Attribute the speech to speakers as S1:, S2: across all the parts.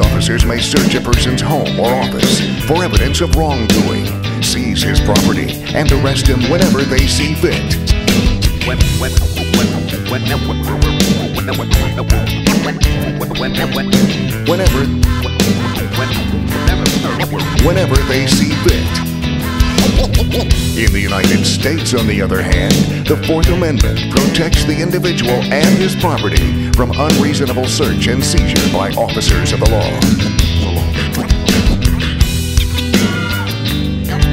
S1: officers may search a person's home or office for evidence of wrongdoing, seize his property, and arrest him whenever they see fit. Whenever they see fit. In the United States, on the other hand, the Fourth Amendment protects the individual and his property from unreasonable search and seizure by officers of the law.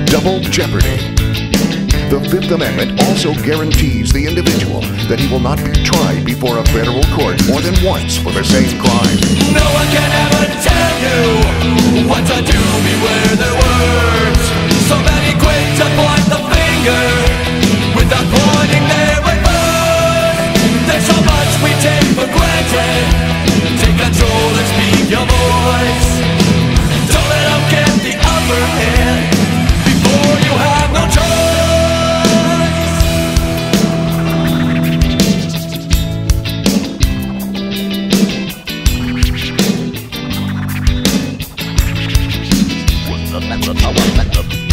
S1: Double jeopardy. The Fifth Amendment also guarantees the individual that he will not be tried before a federal court more than once for the same crime.
S2: No one can ever tell you what to do, beware their words. So many quick to point the finger without pointing their reverse. There's so much we take for granted. Take control and speak your voice. Don't let them get the upper hand before you have no choice.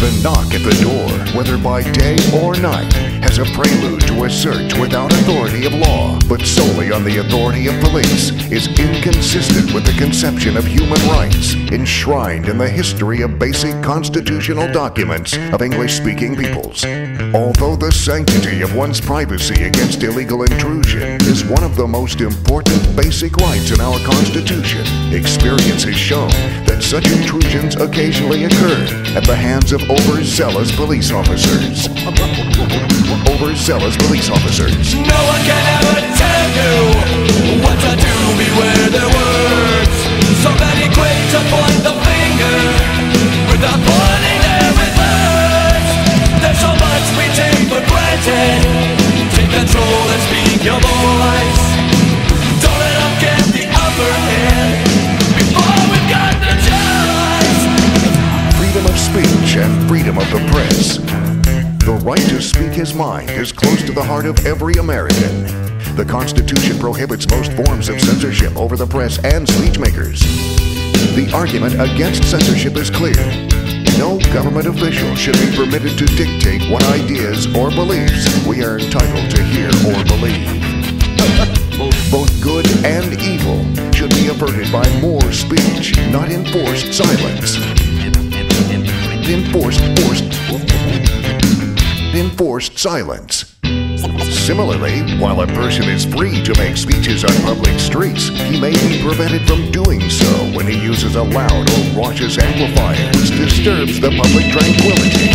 S1: The knock at the door, whether by day or night, has a prelude to a search without authority of law, but solely on the authority of police, is inconsistent with the conception of human rights enshrined in the history of basic constitutional documents of English-speaking peoples. Although the sanctity of one's privacy against illegal intrusion is one of the most important basic rights in our Constitution, experience has shown that such intrusions occasionally occur at the hands of overzealous police officers. Overzealous police officers.
S2: No one can ever tell you what to do, beware their words. So many quick to point the finger without pointing their reverse. There's so much we take for granted. Take control and speak your voice. Don't let them get the upper hand before we've got the choice.
S1: Freedom of speech and freedom of the press. The right to speak his mind is close to the heart of every American. The Constitution prohibits most forms of censorship over the press and speechmakers. The argument against censorship is clear. No government official should be permitted to dictate what ideas or beliefs we are entitled to hear or believe. Both good and evil should be averted by more speech, not enforced silence. Enforced silence. Similarly, while a person is free to make speeches on public streets, he may be prevented from doing so when he uses a loud or raucous amplifier which disturbs the public tranquility.